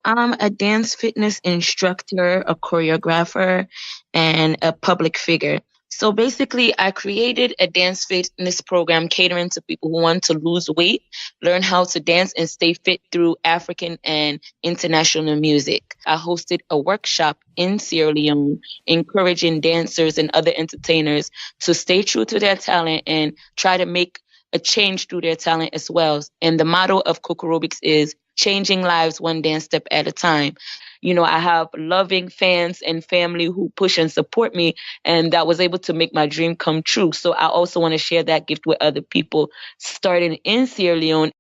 I'm a dance fitness instructor, a choreographer, and a public figure. So basically, I created a dance fitness program catering to people who want to lose weight, learn how to dance, and stay fit through African and international music. I hosted a workshop in Sierra Leone, encouraging dancers and other entertainers to stay true to their talent and try to make a change through their talent as well. And the motto of Cocorobics is changing lives one dance step at a time. I have loving fans and family who push and support me, and that was able to make my dream come true. So I also want to share that gift with other people starting in Sierra Leone.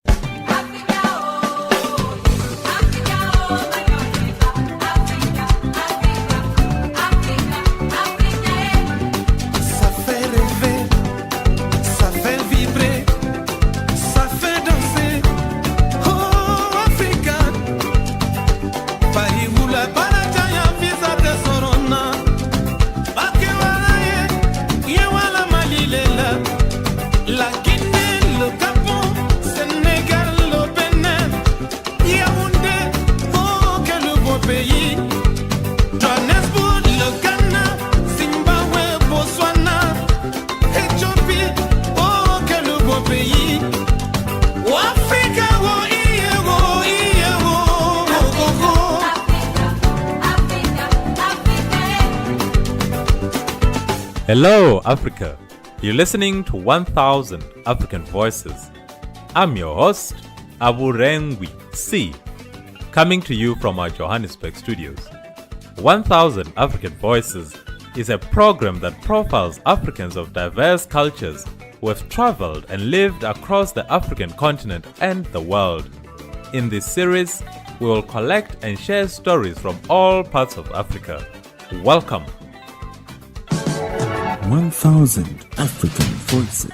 Hello, Africa. You're listening to 1000 African Voices. I'm your host, Aburengwi C, coming to you from our Johannesburg studios. 1000 African Voices is a program that profiles Africans of diverse cultures who have traveled and lived across the African continent and the world. In this series, we will collect and share stories from all parts of Africa. Welcome. 1000 African Voices.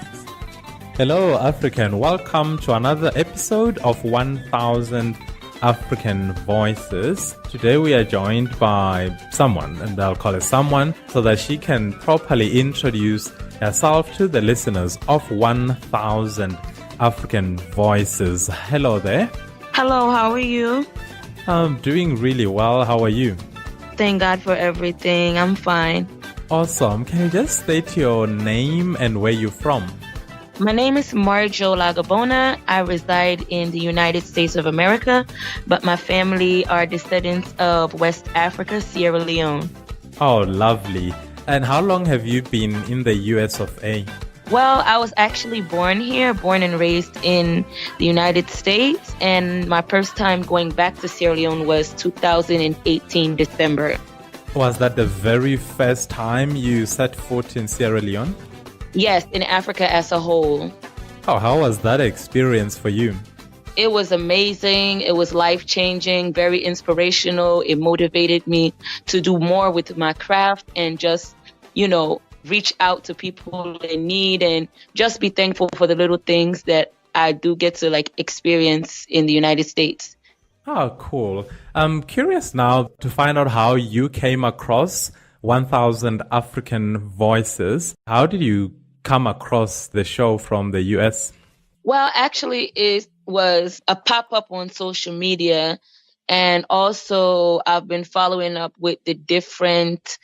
Hello, Africa, and welcome to another episode of 1000 African Voices. Today we are joined by someone, and I'll call her someone so that she can properly introduce herself to the listeners of 1000 African Voices. Hello there. Hello, how are you? I'm doing really well. How are you? Thank God for everything. I'm fine. Awesome. Can you just state your name and where you're from? My name is Marjo Lagah-Bona. I reside in the United States of America, but my family are descendants of West Africa, Sierra Leone. Oh, lovely. And how long have you been in the US of A? Well, I was actually born here, born and raised in the United States, and my first time going back to Sierra Leone was 2018, December. Was that the very first time you set foot in Sierra Leone? Yes, in Africa as a whole. Oh, how was that experience for you? It was amazing. It was life-changing, very inspirational. It motivated me to do more with my craft and just, reach out to people in need and just be thankful for the little things that I do get to experience in the United States. Oh, cool. I'm curious now to find out how you came across 1000 African Voices. How did you come across the show from the US? Well, actually, it was a pop-up on social media. And also, I've been following up with the different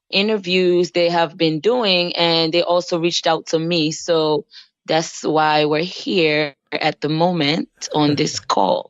interviews they have been doing. And they also reached out to me. So that's why we're here at the moment on this call.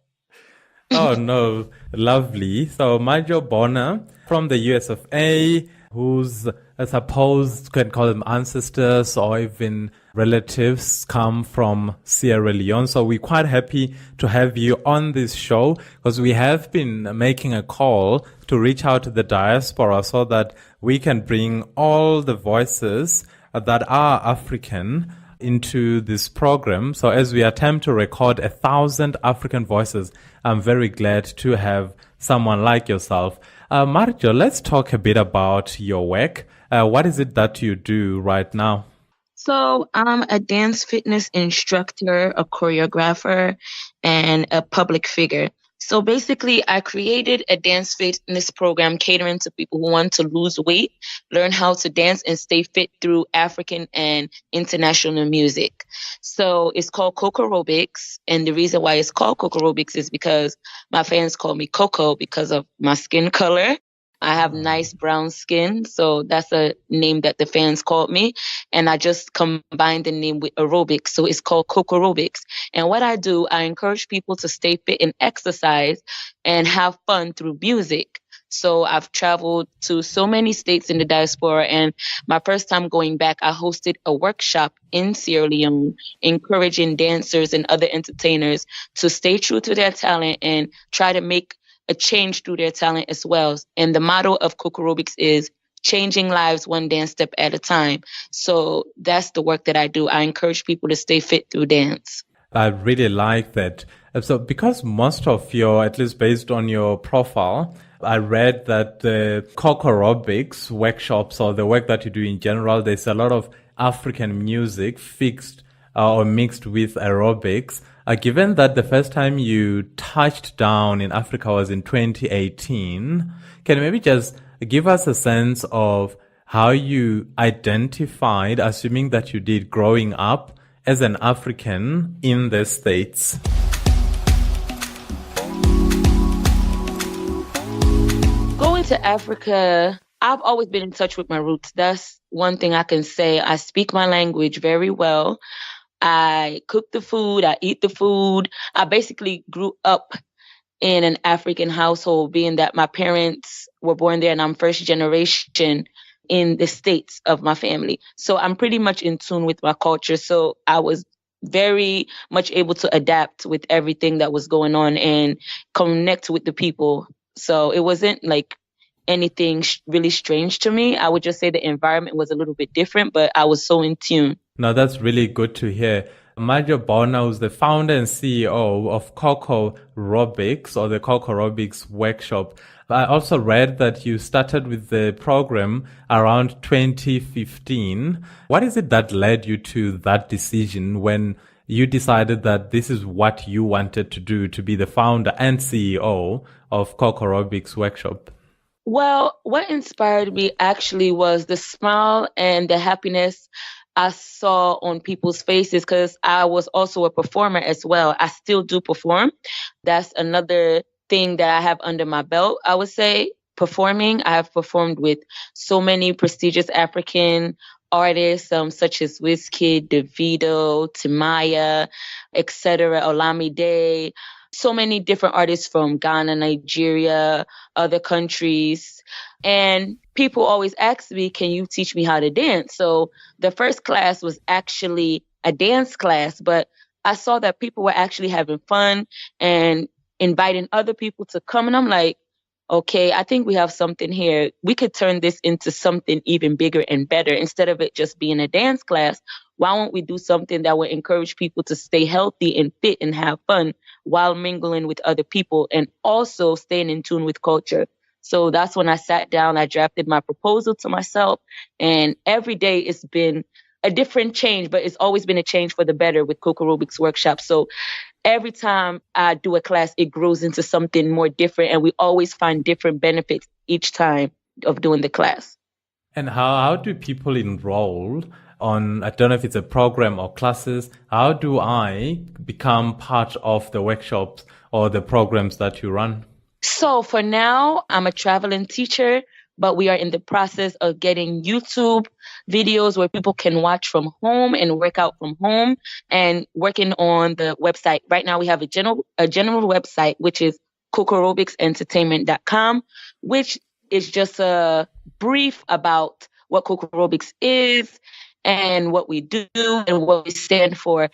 Oh, no. Lovely. So Marjo Bona from the US of A, whose, I suppose, can call them ancestors or even relatives come from Sierra Leone. So we're quite happy to have you on this show because we have been making a call to reach out to the diaspora so that we can bring all the voices that are African into this program. So as we attempt to record 1000 African voices, I'm very glad to have someone like yourself. Marjo, let's talk a bit about your work. What is it that you do right now? So I'm a dance fitness instructor, a choreographer, and a public figure. So basically, I created a dance fitness program catering to people who want to lose weight, learn how to dance, and stay fit through African and international music. So it's called Cocorobics. And the reason why it's called Cocorobics is because my fans call me Coco because of my skin color. I have nice brown skin, so that's a name that the fans called me. And I just combined the name with aerobics, so it's called Cocorobics. And what I do, I encourage people to stay fit and exercise and have fun through music. So I've traveled to so many states in the diaspora, and my first time going back, I hosted a workshop in Sierra Leone, encouraging dancers and other entertainers to stay true to their talent and try to make a change through their talent as well. And the motto of Cocorobics is changing lives one dance step at a time. So that's the work that I do. I encourage people to stay fit through dance. I really like that. So because most of your, at least based on your profile, I read that the Cocorobics workshops or the work that you do in general, there's a lot of African music fixed or mixed with aerobics. Given that the first time you touched down in Africa was in 2018, can you maybe just give us a sense of how you identified, assuming that you did growing up as an African in the States? Going to Africa, I've always been in touch with my roots. That's one thing I can say. I speak my language very well. I cook the food. I eat the food. I basically grew up in an African household, being that my parents were born there and I'm first generation in the States of my family. So I'm pretty much in tune with my culture. So I was very much able to adapt with everything that was going on and connect with the people. So it wasn't like anything really strange to me. I would just say the environment was a little bit different, but I was so in tune. Now, that's really good to hear. Marjo Lagah-Bona is the founder and CEO of Cocorobics or the Cocorobics Workshop. I also read that you started with the program around 2015. What is it that led you to that decision when you decided that this is what you wanted to do, to be the founder and CEO of Cocorobics Workshop? Well, what inspired me actually was the smile and the happiness I saw on people's faces, because I was also a performer as well. I still do perform. That's another thing that I have under my belt, I would say. Performing, I have performed with so many prestigious African artists, such as Wizkid, Davido, Timaya, etc., Olamide. So many different artists from Ghana, Nigeria, other countries. And people always ask me, can you teach me how to dance? So the first class was actually a dance class, but I saw that people were actually having fun and inviting other people to come. And I'm like, okay, I think we have something here. We could turn this into something even bigger and better. Instead of it just being a dance class, why won't we do something that will encourage people to stay healthy and fit and have fun while mingling with other people and also staying in tune with culture? So that's when I sat down, I drafted my proposal to myself, and every day it's been a different change, but it's always been a change for the better with Cocorobics Workshop. So every time I do a class, it grows into something more different, and we always find different benefits each time of doing the class. And how do people enroll on, I don't know if it's a program or classes, how do I become part of the workshops or the programs that you run? So for now, I'm a traveling teacher, but we are in the process of getting YouTube videos where people can watch from home and work out from home, and working on the website. Right now we have a general website, which is cocorobicsentertainment.com, which is just a brief about what Cocorobics is and what we do and what we stand for.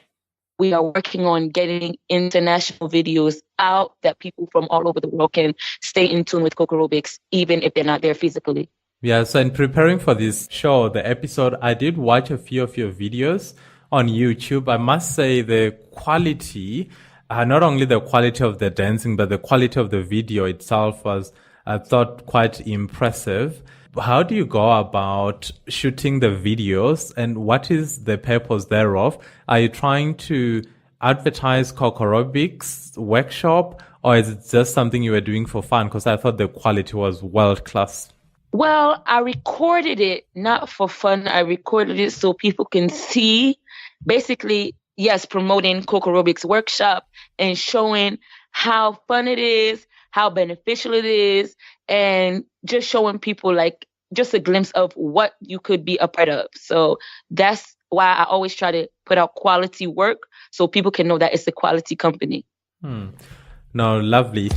We are working on getting international videos out that people from all over the world can stay in tune with Cocorobics, even if they're not there physically. Yeah, so in preparing for this show, the episode, I did watch a few of your videos on YouTube. I must say the quality, not only the quality of the dancing, but the quality of the video itself was, I thought, quite impressive. How do you go about shooting the videos, and what is the purpose thereof? Are you trying to advertise Cocorobics Workshop, Or is it just something you were doing for fun? Because I thought the quality was world class. Well, I recorded it not for fun. I recorded it so people can see, basically, yes, promoting Cocorobics Workshop and showing how fun it is, how beneficial it is, and just showing people like just a glimpse of what you could be a part of. So that's why I always try to put out quality work so people can know that it's a quality company. No, lovely.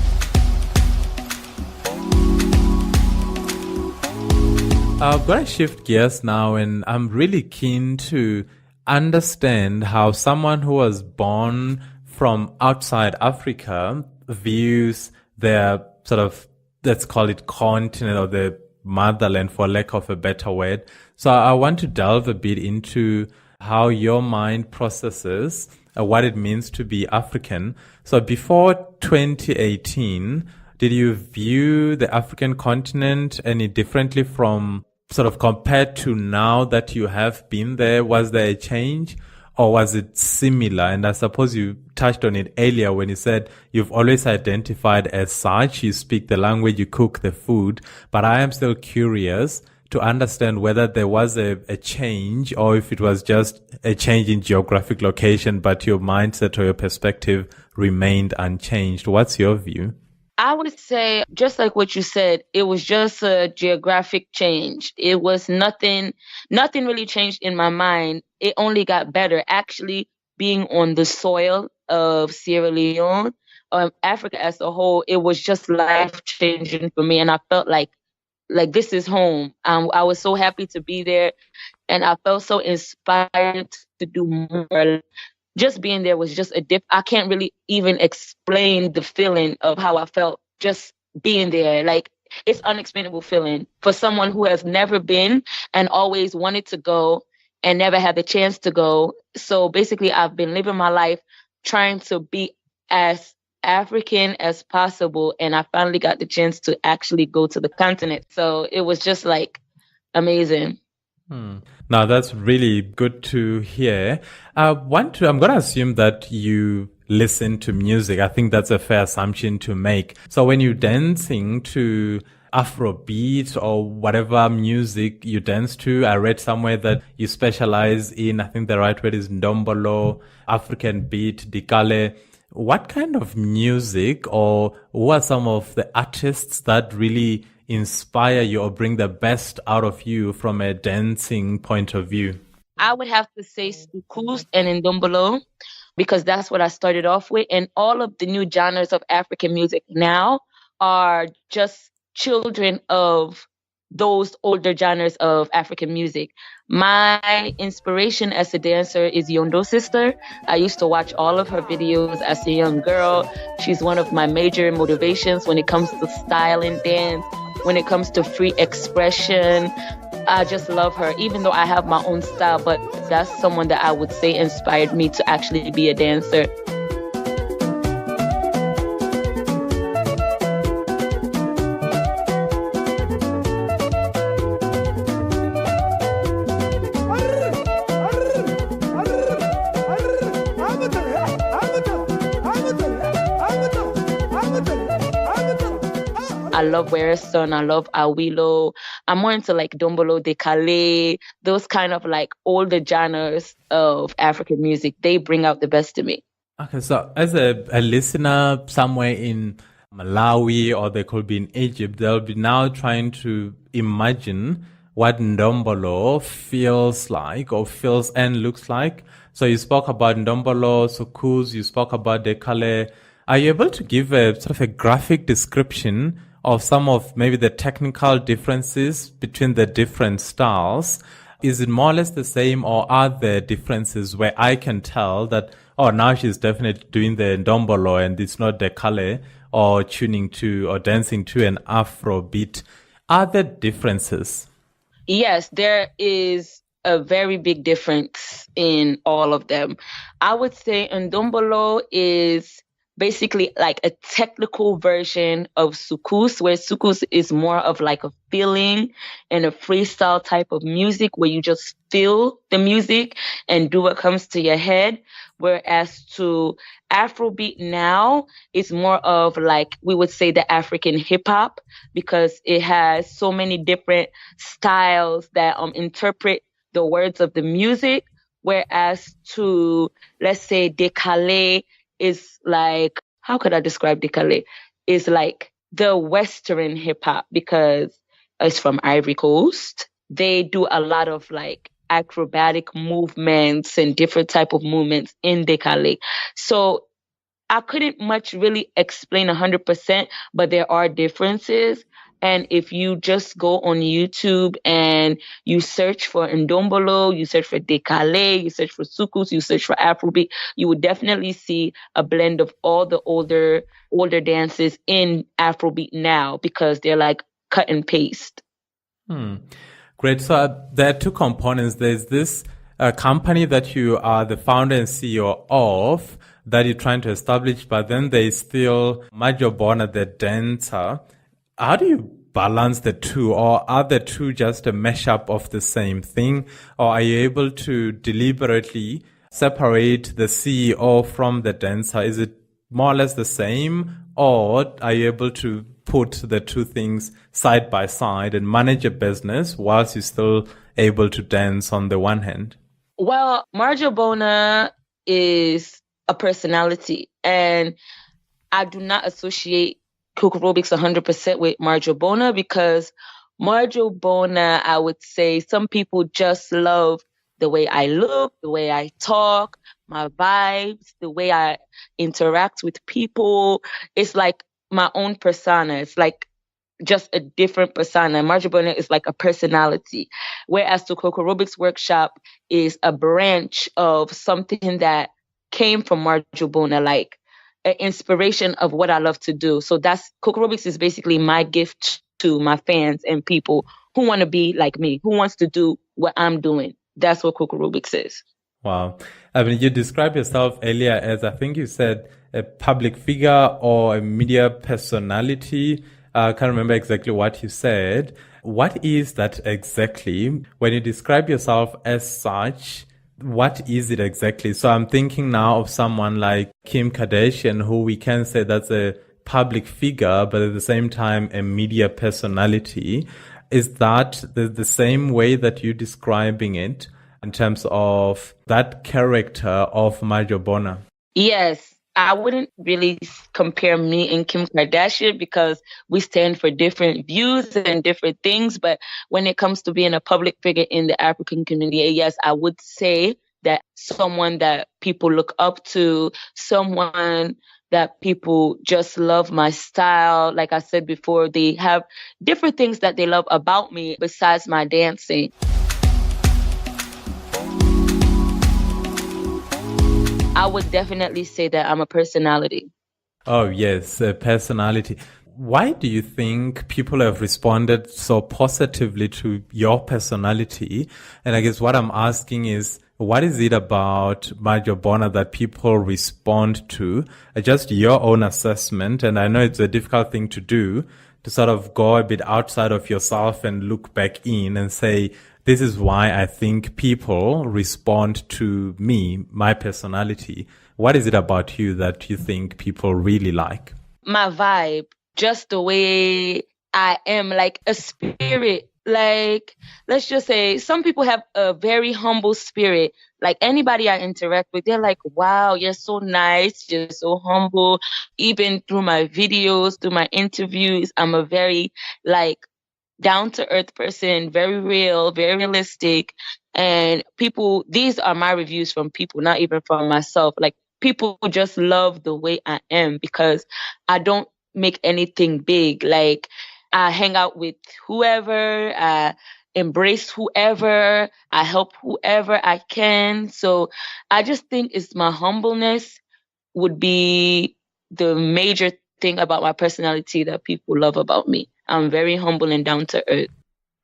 I'm going to shift gears now, and I'm really keen to understand how someone who was born from outside Africa views their sort of, let's call it continent or the motherland, for lack of a better word. So I want to delve a bit into how your mind processes what it means to be African. So before 2018, did you view the African continent any differently from sort of compared to now that you have been there? Was there a change or was it similar? And I suppose you touched on it earlier when you said you've always identified as such. You speak the language, you cook the food. But I am still curious to understand whether there was a change or if it was just a change in geographic location, but your mindset or your perspective remained unchanged. What's your view? I would say, just like what you said, it was just a geographic change. It was nothing really changed in my mind. It only got better. Actually, being on the soil of Sierra Leone, Africa as a whole, it was just life changing for me. And I felt like this is home. I was so happy to be there. And I felt so inspired to do more. Just being there was just I can't really even explain the feeling of how I felt just being there. Like, it's unexplainable feeling for someone who has never been and always wanted to go and never had the chance to go. So basically, I've been living my life trying to be as African as possible. And I finally got the chance to actually go to the continent. So it was just like amazing. Now that's really good to hear. I'm going to assume that you listen to music. I think that's a fair assumption to make. So when you're dancing to Afrobeat or whatever music you dance to, I read somewhere that you specialize in, I think the right word is ndombolo, African beat, dikale. What kind of music, or who are some of the artists that really inspire you or bring the best out of you from a dancing point of view? I would have to say Soukous and Ndombolo, because that's what I started off with. And all of the new genres of African music now are just children of those older genres of African music. My inspiration as a dancer is Yondo Sister. I used to watch all of her videos as a young girl. She's one of my major motivations when it comes to style and dance, when it comes to free expression. I just love her, even though I have my own style, but that's someone that I would say inspired me to actually be a dancer. I love Emerson, I love Awilo. I'm more into like Dombolo, Dekale, those kind of like older genres of African music. They bring out the best in me. Okay, so as a listener somewhere in Malawi, or they could be in Egypt, they'll be now trying to imagine what Ndombolo feels like or feels and looks like. So you spoke about Ndombolo, Soukous, you spoke about Dekale. Are you able to give a sort of a graphic description of some of maybe the technical differences between the different styles? Is it more or less the same, or are there differences where I can tell that, oh, now she's definitely doing the ndombolo and it's not the kale, or tuning to or dancing to an Afro beat? Are there differences? Yes, there is a very big difference in all of them. I would say ndombolo is basically like a technical version of Soukous, where Soukous is more of like a feeling and a freestyle type of music where you just feel the music and do what comes to your head. whereas to Afrobeat now is more of like, we would say, the African hip hop, because it has so many different styles that interpret the words of the music. Whereas to, let's say, Décalé is like, how could I describe Décalé? Is like the Western hip hop, because it's from Ivory Coast. They do a lot of like acrobatic movements and different type of movements in Décalé. So I couldn't much really explain 100%, but there are differences. And if you just go on YouTube and you search for Ndombolo, you search for Décalé, you search for Soukous, you search for Afrobeat, you would definitely see a blend of all the older dances in Afrobeat now, because they're like cut and paste. Great. So there are two components. There's this company that you are the founder and CEO of that you're trying to establish, but then there's still Marjo Bona, the dancer. How do you balance the two, or are the two just a mashup of the same thing, or are you able to deliberately separate the CEO from the dancer? Is it more or less the same, or are you able to put the two things side by side and manage a business whilst you're still able to dance on the one hand? Well, Marjo Bona is a personality, and I do not associate Cocorobics 100% with Marjo Bona, because Marjo Bona, I would say some people just love the way I look, the way I talk, my vibes, the way I interact with people. It's like my own persona. It's like just a different persona. Marjo Bona is like a personality, whereas the Cocorobics Workshop is a branch of something that came from Marjo Bona, like an inspiration of what I love to do. So that's, Cocorobics is basically my gift to my fans and people who want to be like me, who wants to do what I'm doing. That's what Cocorobics is. Wow. I mean, you described yourself earlier as, I think you said, a public figure or a media personality. I can't remember exactly what you said. What is that exactly? When you describe yourself as such, what is it exactly? So I'm thinking now of someone like Kim Kardashian, who we can say that's a public figure, but at the same time, a media personality. Is that the same way that you're describing it in terms of that character of Marjo Bona? Yes. I wouldn't really compare me and Kim Kardashian, because we stand for different views and different things. But when it comes to being a public figure in the African community, yes, I would say that someone that people look up to, someone that people just love my style. Like I said before, they have different things that they love about me besides my dancing. I would definitely say that I'm a personality. Oh, yes, a personality. Why do you think people have responded so positively to your personality? And I guess what I'm asking is, what is it about Marjo Bona that people respond to? Just your own assessment. And I know it's a difficult thing to do, to sort of go a bit outside of yourself and look back in and say, this is why I think people respond to me, my personality. What is it about you that you think people really like? My vibe, just the way I am, like a spirit. Like, let's just say some people have a very humble spirit. Like anybody I interact with, they're like, wow, you're so nice. You're so humble. Even through my videos, through my interviews, I'm a very like down-to-earth person, very real, very realistic. And people, these are my reviews from people, not even from myself. Like people just love the way I am, because I don't make anything big. Like I hang out with whoever, I embrace whoever, I help whoever I can. So I just think it's my humbleness would be the major thing about my personality that people love about me. I'm very humble and down to earth.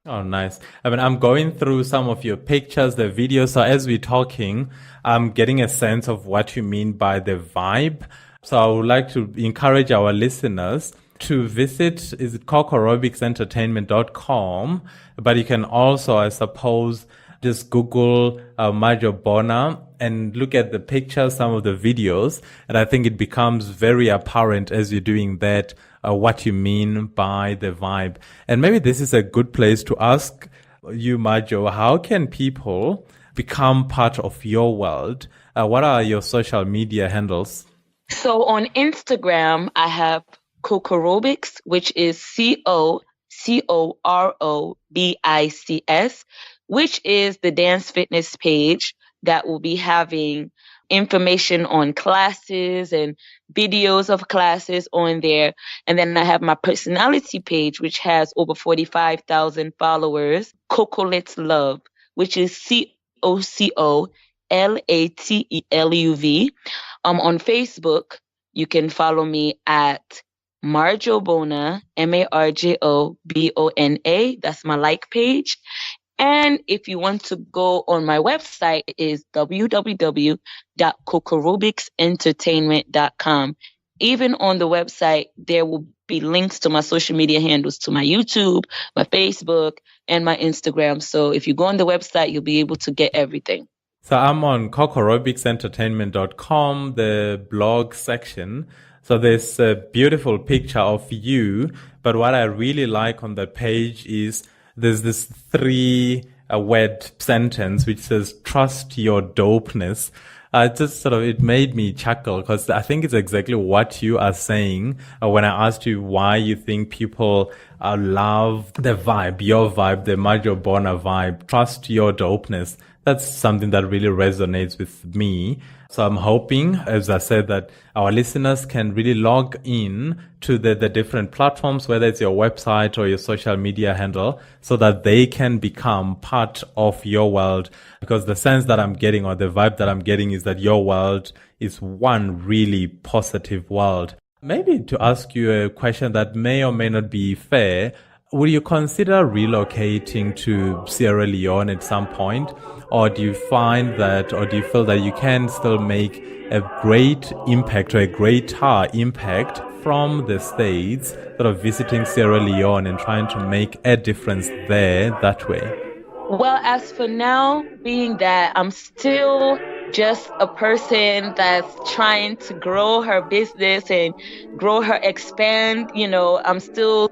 Oh, nice. I mean, I'm going through some of your pictures, the videos. So as we're talking, I'm getting a sense of what you mean by the vibe. So I would like to encourage our listeners to visit, is it cocorobicsentertainment.com? But you can also, I suppose, just Google Marjo Bona and look at the pictures, some of the videos. And I think it becomes very apparent as you're doing that, what you mean by the vibe. And maybe this is a good place to ask you, Marjo, how can people become part of your world? What are your social media handles? So on Instagram, I have Cocorobics, which is Cocorobics, which is the dance fitness page that will be having information on classes and videos of classes on there. And then I have my personality page, which has over 45,000 followers, Cocolet's Love, which is COCOLATELUV. On Facebook, you can follow me at Marjo Bona, MARJOBONA. That's my like page. And if you want to go on my website, it is www.cocorobicsentertainment.com. Even on the website, there will be links to my social media handles, to my YouTube, my Facebook, and my Instagram. So if you go on the website, you'll be able to get everything. So I'm on cocorobicsentertainment.com, the blog section. So there's a beautiful picture of you. But what I really like on the page is there's this three-word sentence which says, trust your dopeness. It made me chuckle because I think it's exactly what you are saying when I asked you why you think people love the vibe, your vibe, the Marjo Bona vibe, trust your dopeness. That's something that really resonates with me. So I'm hoping, as I said, that our listeners can really log in to the different platforms, whether it's your website or your social media handle, so that they can become part of your world. Because the sense that I'm getting, or the vibe that I'm getting, is that your world is one really positive world. Maybe to ask you a question that may or may not be fair, would you consider relocating to Sierra Leone at some point? Or do you find that, or do you feel that you can still make a great impact or a greater impact from the States, sort of visiting Sierra Leone and trying to make a difference there that way? Well, as for now, being that I'm still just a person that's trying to grow her business and expand, I'm still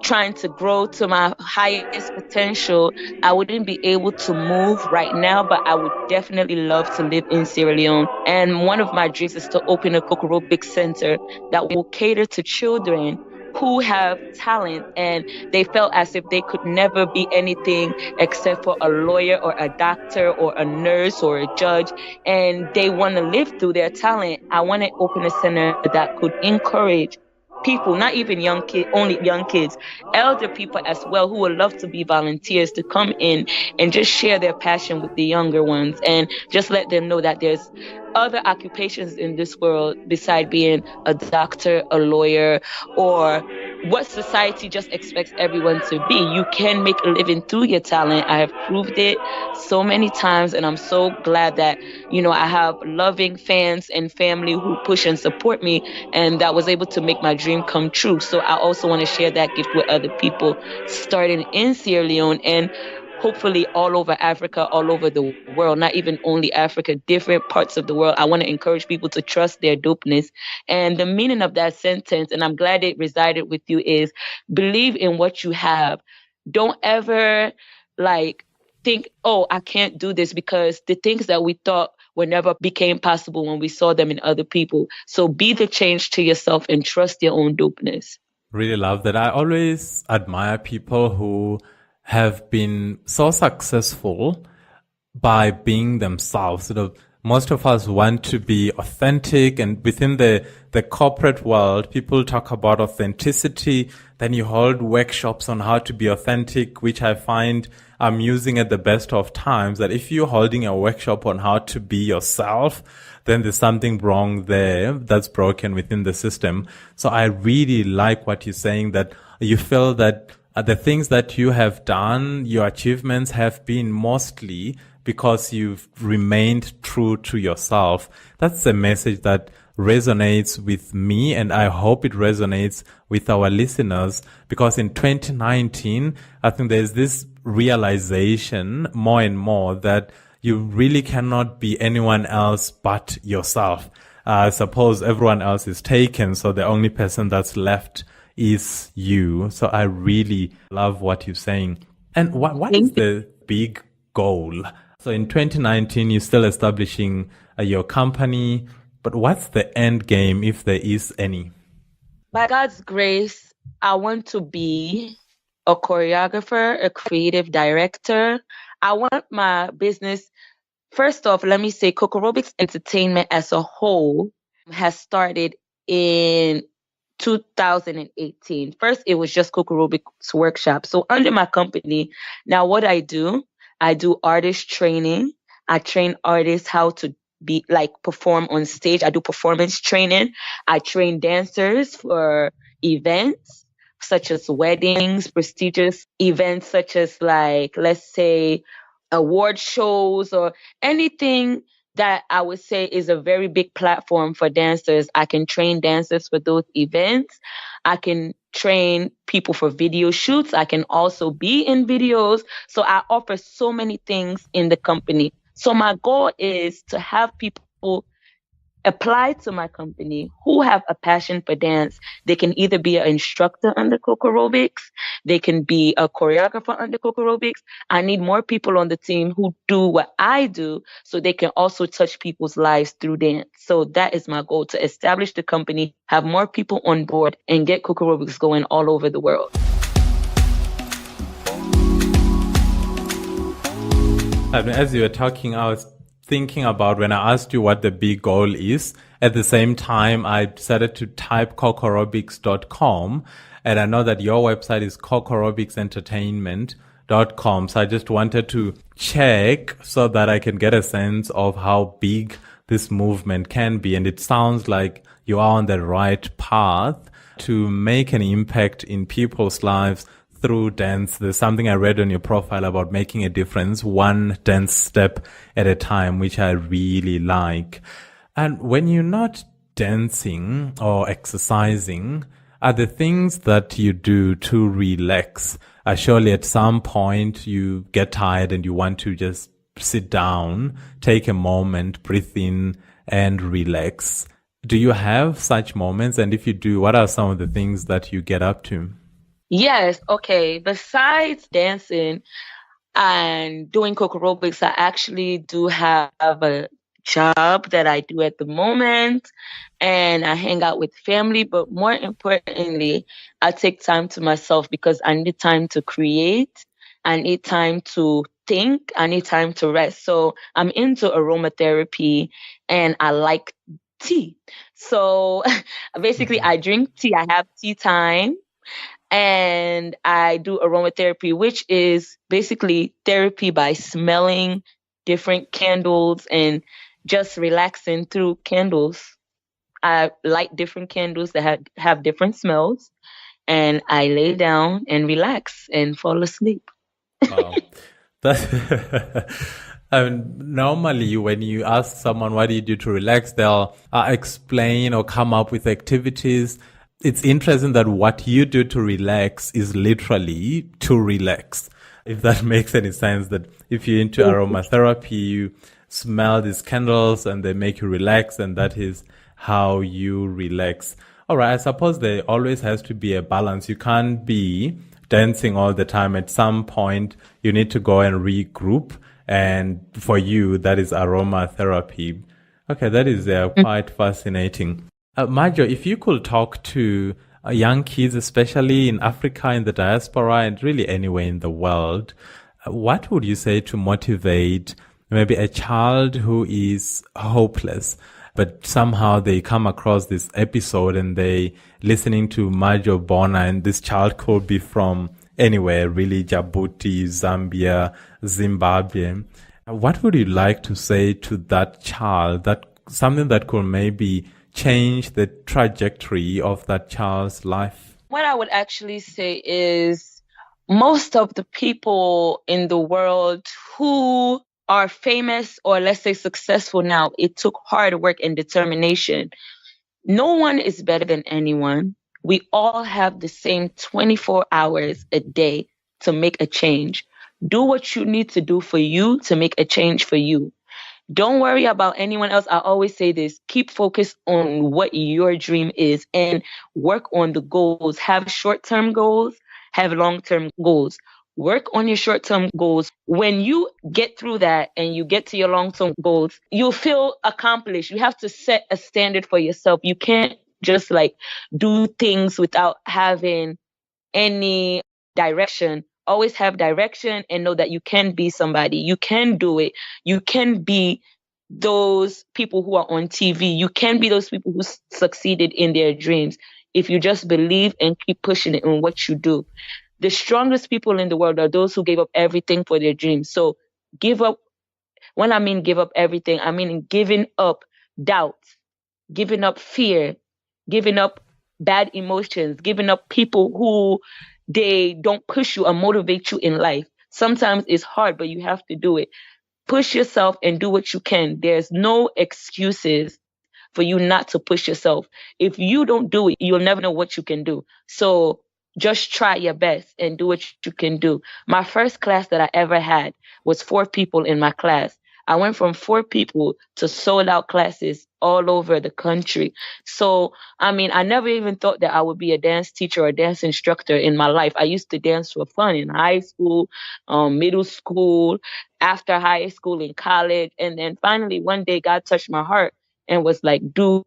trying to grow to my highest potential. I wouldn't be able to move right now, but I would definitely love to live in Sierra Leone. And one of my dreams is to open a Cocorobics center that will cater to children who have talent and they felt as if they could never be anything except for a lawyer or a doctor or a nurse or a judge, and they want to live through their talent. I want to open a center that could encourage people, not even young kids, only young kids, elder people as well, who would love to be volunteers, to come in and just share their passion with the younger ones and just let them know that there's other occupations in this world beside being a doctor, a lawyer, or what society just expects everyone to be. You can make a living through your talent. I have proved it so many times, and I'm so glad that, I have loving fans and family who push and support me, and that was able to make my dream come true. So I also want to share that gift with other people, starting in Sierra Leone and hopefully all over Africa, all over the world, not even only Africa, different parts of the world. I want to encourage people to trust their dopeness. And the meaning of that sentence, and I'm glad it resided with you, is believe in what you have. Don't ever think, oh, I can't do this, because the things that we thought were never became possible when we saw them in other people. So be the change to yourself and trust your own dopeness. Really love that. I always admire people who have been so successful by being themselves. Most of us want to be authentic, and within the corporate world, people talk about authenticity. Then you hold workshops on how to be authentic, which I find amusing at the best of times, that if you're holding a workshop on how to be yourself, then there's something wrong there that's broken within the system. So I really like what you're saying, that you feel that the things that you have done, your achievements have been mostly because you've remained true to yourself. That's a message that resonates with me, and I hope it resonates with our listeners, because in 2019, I think there's this realization more and more that you really cannot be anyone else but yourself. I suppose everyone else is taken, so the only person that's left is you. So I really love what you're saying. And what is the big goal? So in 2019, you're still establishing your company, but what's the end game, if there is any? By God's grace, I want to be a choreographer, a creative director. I want my business. First off, let me say Cocorobics Entertainment as a whole has started in 2018. First, it was just Cocorobics Workshop. So under my company, now what I do artist training. I train artists how to be like perform on stage. I do performance training. I train dancers for events such as weddings, prestigious events such as like, let's say, award shows or anything that I would say is a very big platform for dancers. I can train dancers for those events. I can train people for video shoots. I can also be in videos. So I offer so many things in the company. So my goal is to have people apply to my company who have a passion for dance. They can either be an instructor under Cocorobics, they can be a choreographer under Cocorobics. I need more people on the team who do what I do so they can also touch people's lives through dance. So that is my goal, to establish the company, have more people on board, and get Cocorobics going all over the world. I mean, as you were talking, I was thinking about when I asked you what the big goal is. At the same time, I decided to type cocorobics.com, and I know that your website is cocorobicsentertainment.com. So I just wanted to check so that I can get a sense of how big this movement can be. And it sounds like you are on the right path to make an impact in people's lives through dance. There's something I read on your profile about making a difference, one dance step at a time, which I really like. And when you're not dancing or exercising, are the things that you do to relax? Surely at some point you get tired and you want to just sit down, take a moment, breathe in and relax. Do you have such moments? And if you do, what are some of the things that you get up to? Yes. Okay. Besides dancing and doing Cocorobics, I actually do have a job that I do at the moment, and I hang out with family. But more importantly, I take time to myself because I need time to create. I need time to think. I need time to rest. So I'm into aromatherapy and I like tea. So basically, I drink tea. I have tea time. And I do aromatherapy, which is basically therapy by smelling different candles and just relaxing through candles. I light different candles that have different smells, and I lay down and relax and fall asleep. Wow. Normally, when you ask someone, what do you do to relax, they'll explain or come up with activities. It's interesting that what you do to relax is literally to relax. If that makes any sense, that if you're into aromatherapy, you smell these candles and they make you relax, and that is how you relax. All right. I suppose there always has to be a balance. You can't be dancing all the time. At some point, you need to go and regroup. And for you, that is aromatherapy. Okay. That is quite fascinating. Marjo, if you could talk to young kids, especially in Africa, in the diaspora, and really anywhere in the world, what would you say to motivate maybe a child who is hopeless, but somehow they come across this episode and they listening to Marjo Bona, and this child could be from anywhere, really, Djibouti, Zambia, Zimbabwe. What would you like to say to that child, that something that could maybe change the trajectory of that child's life? What I would actually say is most of the people in the world who are famous or let's say successful now, it took hard work and determination. No one is better than anyone. We all have the same 24 hours a day to make a change. Do what you need to do for you to make a change for you. Don't worry about anyone else. I always say this: keep focused on what your dream is and work on the goals. Have short-term goals, have long-term goals. Work on your short-term goals. When you get through that and you get to your long-term goals, you'll feel accomplished. You have to set a standard for yourself. You can't just like do things without having any direction. Always have direction and know that you can be somebody. You can do it. You can be those people who are on TV. You can be those people who succeeded in their dreams if you just believe and keep pushing it in what you do. The strongest people in the world are those who gave up everything for their dreams. So give up. When I mean give up everything, I mean giving up doubt, giving up fear, giving up bad emotions, giving up people who they don't push you or motivate you in life. Sometimes it's hard, but you have to do it. Push yourself and do what you can. There's no excuses for you not to push yourself. If you don't do it, you'll never know what you can do. So just try your best and do what you can do. My first class that I ever had was 4 people in my class. I went from 4 people to sold out classes all over the country. So, I mean, I never even thought that I would be a dance teacher or a dance instructor in my life. I used to dance for fun in high school, middle school, after high school, in college. And then finally, one day, God touched my heart and was like, do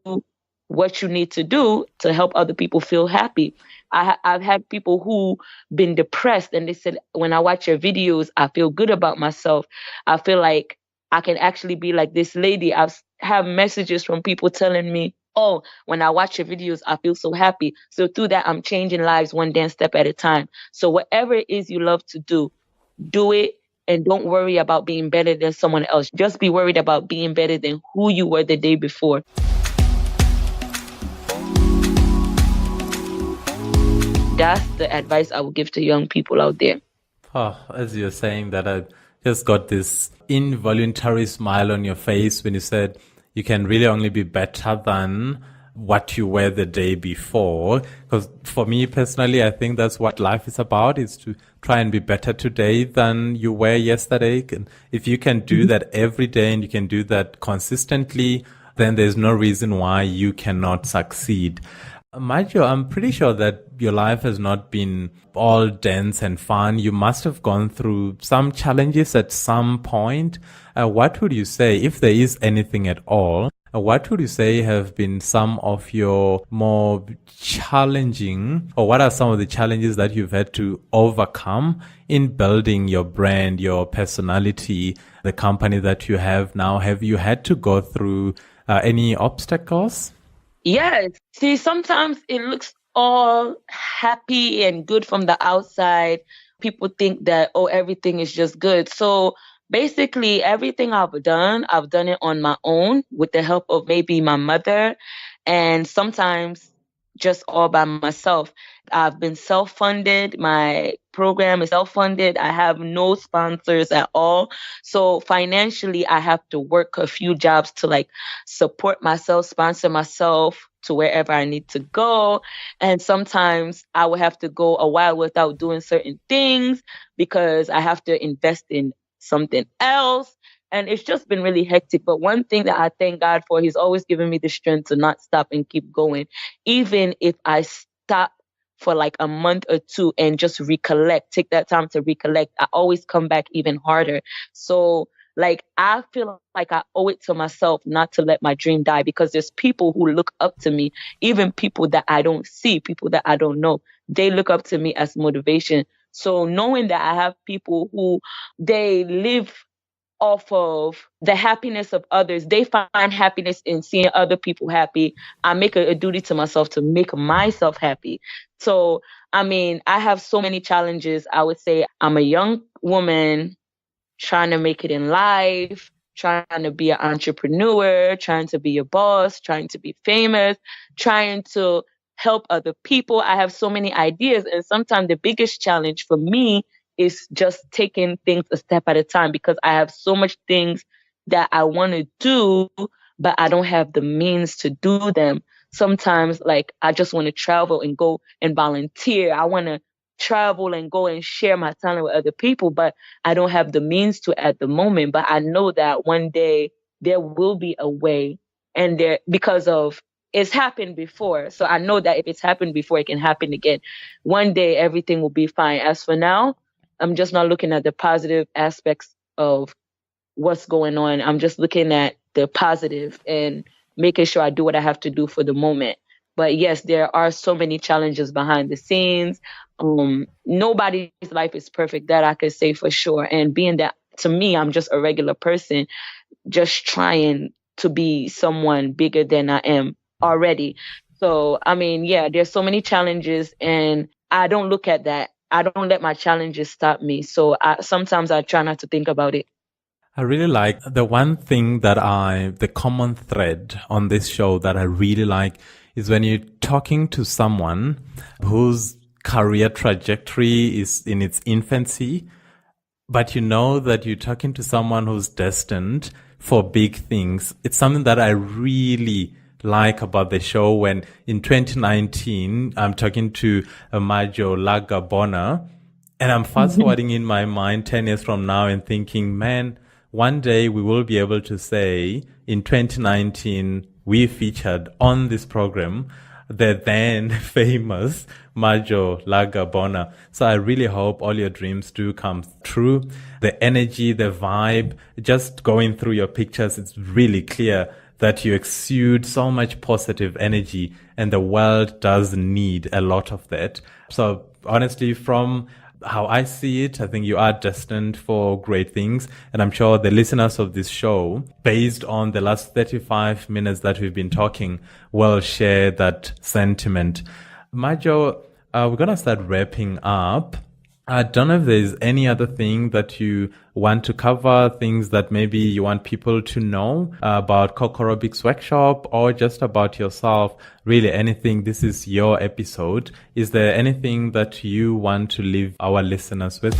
what you need to do to help other people feel happy. I've had people who been depressed and they said, when I watch your videos, I feel good about myself. I feel like I can actually be like this lady. I've have messages from people telling me, oh, when I watch your videos, I feel so happy. So through that, I'm changing lives one dance step at a time. So whatever it is you love to do it. And don't worry about being better than someone else. Just be worried about being better than who you were the day before. That's the advice I would give to young people out there. Oh, as you're saying that, I just got this involuntary smile on your face when you said you can really only be better than what you were the day before. Because for me personally, I think that's what life is about, is to try and be better today than you were yesterday. And if you can do that every day and you can do that consistently, then there's no reason why you cannot succeed. Marjo, I'm pretty sure that your life has not been all dance and fun. You must have gone through some challenges at some point. What would you say, if there is anything at all, what would you say have been some of your more challenging, or what are some of the challenges that you've had to overcome in building your brand, your personality, the company that you have now? Have you had to go through any obstacles? Yes. See, sometimes it looks all happy and good from the outside. People think that, oh, everything is just good. So basically, everything I've done it on my own with the help of maybe my mother, and sometimes just all by myself. I've been self-funded. My program is self-funded. I have no sponsors at all. So financially, I have to work a few jobs to like support myself, sponsor myself to wherever I need to go. And sometimes I will have to go a while without doing certain things because I have to invest in something else. And it's just been really hectic. But one thing that I thank God for, He's always given me the strength to not stop and keep going. Even if I stop for like a month or two and just recollect, take that time to recollect, I always come back even harder. So like, I feel like I owe it to myself not to let my dream die, because there's people who look up to me, even people that I don't see, people that I don't know. They look up to me as motivation. So knowing that I have people who they live off of the happiness of others, they find happiness in seeing other people happy. I make a duty to myself to make myself happy. So, I mean, I have so many challenges. I would say I'm a young woman trying to make it in life, trying to be an entrepreneur, trying to be a boss, trying to be famous, trying to help other people. I have so many ideas. And sometimes the biggest challenge for me is just taking things a step at a time, because I have so much things that I want to do, but I don't have the means to do them. Sometimes, like, I just want to travel and go and volunteer. I want to travel and go and share my talent with other people, but I don't have the means to at the moment. But I know that one day there will be a way, and there, because of it's happened before. So I know that if it's happened before, it can happen again. One day everything will be fine. As for now, I'm just not looking at the positive aspects of what's going on. I'm just looking at the positive and making sure I do what I have to do for the moment. But yes, there are so many challenges behind the scenes. Nobody's life is perfect, that I could say for sure. And being that, to me, I'm just a regular person, just trying to be someone bigger than I am already. So, I mean, yeah, there's so many challenges, and I don't look at that. I don't let my challenges stop me. So sometimes I try not to think about it. I really like the one thing the common thread on this show that I really like is when you're talking to someone whose career trajectory is in its infancy, but you know that you're talking to someone who's destined for big things. It's something that I really like about the show. When in 2019, I'm talking to Marjo Lagah-Bona, and I'm fast forwarding in my mind 10 years from now and thinking, man, one day we will be able to say in 2019, we featured on this program the then famous Marjo Lagah-Bona. So I really hope all your dreams do come true. The energy, the vibe, just going through your pictures, it's really clear that you exude so much positive energy, and the world does need a lot of that. So honestly, from how I see it, I think you are destined for great things. And I'm sure the listeners of this show, based on the last 35 minutes that we've been talking, will share that sentiment. Marjo, we're going to start wrapping up. I don't know if there's any other thing that you want to cover, things that maybe you want people to know about Cocorobics Workshop, or just about yourself. Really anything. This is your episode. Is there anything that you want to leave our listeners with?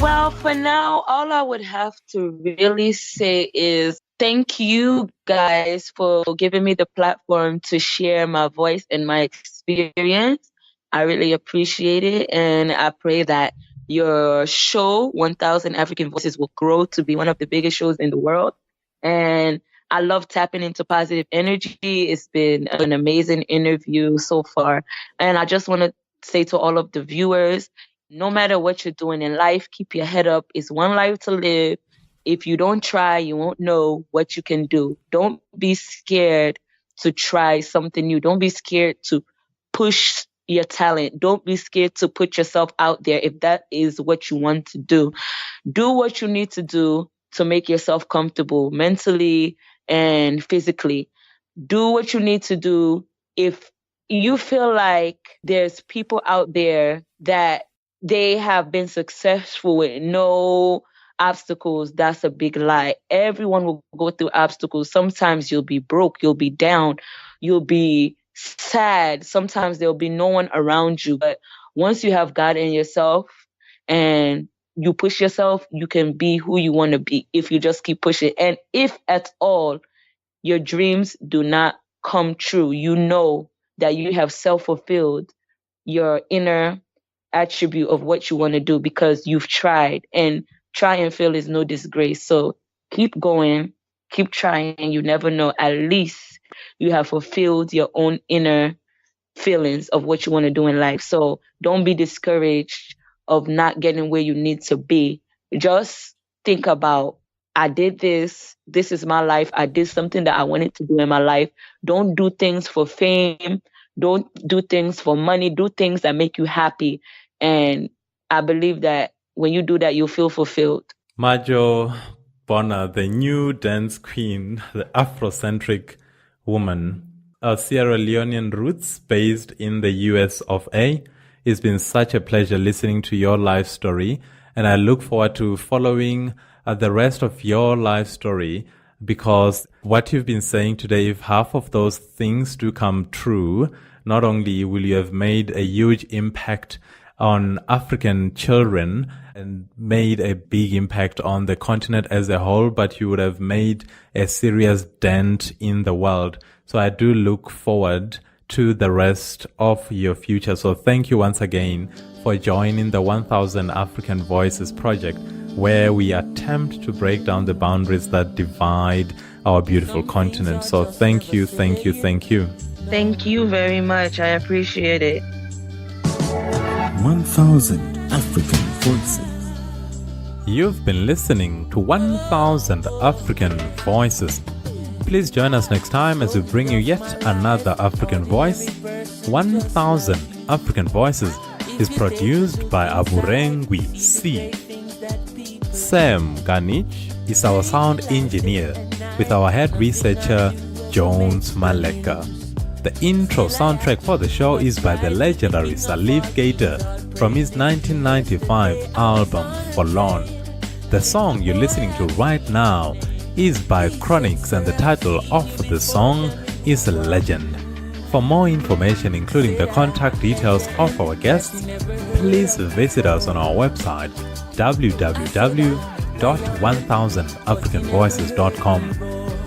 Well, for now, all I would have to really say is thank you guys for giving me the platform to share my voice and my experience. I really appreciate it. And I pray that your show, 1000 African Voices, will grow to be one of the biggest shows in the world. And I love tapping into positive energy. It's been an amazing interview so far. And I just want to say to all of the viewers, no matter what you're doing in life, keep your head up. It's one life to live. If you don't try, you won't know what you can do. Don't be scared to try something new. Don't be scared to push your talent. Don't be scared to put yourself out there if that is what you want to do. Do what you need to do to make yourself comfortable mentally and physically. Do what you need to do. If you feel like there's people out there that they have been successful with no obstacles, that's a big lie. Everyone will go through obstacles. Sometimes you'll be broke, you'll be down, you'll be sad. Sometimes there'll be no one around you. But once you have God in yourself and you push yourself, you can be who you want to be if you just keep pushing. And if at all your dreams do not come true, you know that you have self-fulfilled your inner attribute of what you want to do because you've tried, and try and fail is no disgrace. So keep going, keep trying. You never know. At least you have fulfilled your own inner feelings of what you want to do in life. So don't be discouraged of not getting where you need to be. Just think about, I did this. This is my life. I did something that I wanted to do in my life. Don't do things for fame. Don't do things for money. Do things that make you happy. And I believe that when you do that, you'll feel fulfilled. Marjo Bona, the new dance queen, the Afrocentric woman, of Sierra Leonean roots based in the US of A. It's been such a pleasure listening to your life story, and I look forward to following the rest of your life story, because what you've been saying today, if half of those things do come true, not only will you have made a huge impact on African children and made a big impact on the continent as a whole, but you would have made a serious dent in the world. So I do look forward to the rest of your future. So thank you once again for joining the 1000 African Voices project, where we attempt to break down the boundaries that divide our beautiful continent. So thank you, thank you, thank you. Thank you very much. I appreciate it. 1000 African Voices. You've been listening to 1000 African Voices. Please join us next time as we bring you yet another African voice. 1000 African Voices is produced by Aburengwi C. Sam Ganich is our sound engineer, with our head researcher Jones Maleka. The intro soundtrack for the show is by the legendary Salif Gator from his 1995 album Forlorn. The song you're listening to right now is by Chronix, and the title of the song is Legend. For more information, including the contact details of our guests, please visit us on our website www.1000africanvoices.com.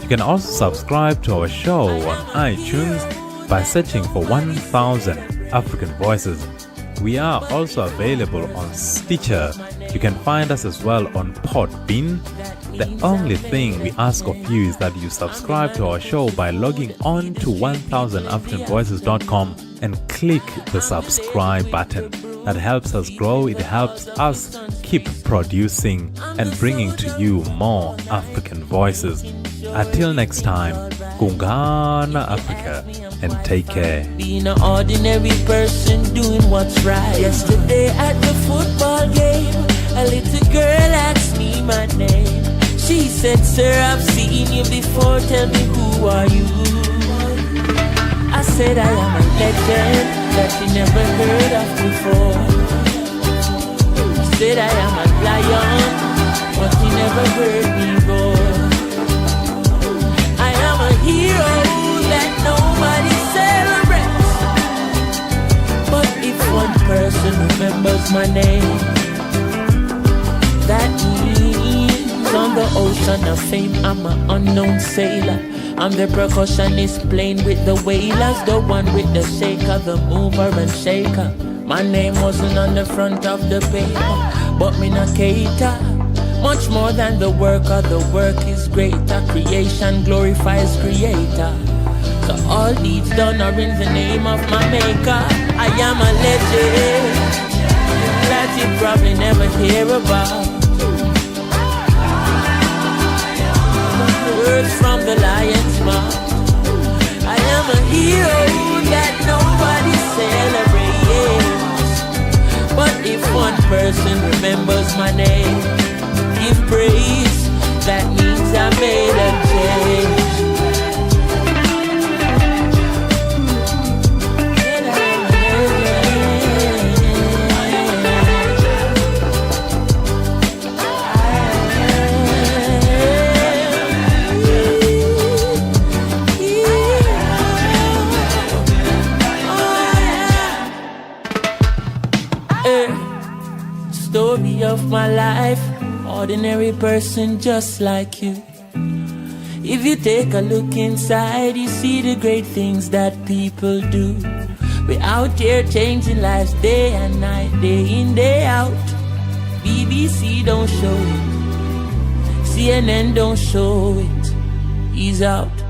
You can also subscribe to our show on iTunes by searching for 1000 African Voices. We are also available on Stitcher. You can find us as well on Podbean. The only thing we ask of you is that you subscribe to our show by logging on to 1000africanvoices.com and click the subscribe button. That helps us grow. It helps us keep producing and bringing to you more African voices. Until next time, Kungana Africa, and take care. Being an ordinary person doing what's right. Yesterday at the football game, a little girl asked me my name. She said, "Sir, I've seen you before, tell me who are you?" I said, "I am a legend that you never heard of before." She said, "I am a lion, but you never heard me roar. I am a hero that nobody celebrates. But if one person remembers my name, that means on the ocean of fame I'm an unknown sailor. I'm the percussionist playing with the whalers, the one with the shaker, the mover and shaker. My name wasn't on the front of the paper, but me not cater. Much more than the worker is greater. Creation glorifies creator. So all deeds done are in the name of my maker. I am a legend that you probably never hear about. Words from the lion's mouth. I am a hero that nobody celebrates. But if one person remembers my name, give praise, that means I made a change. Story of my life, ordinary person just like you. If you take a look inside, you see the great things that people do. We're out here changing lives day and night, day in, day out. BBC don't show it, CNN don't show it. He's out.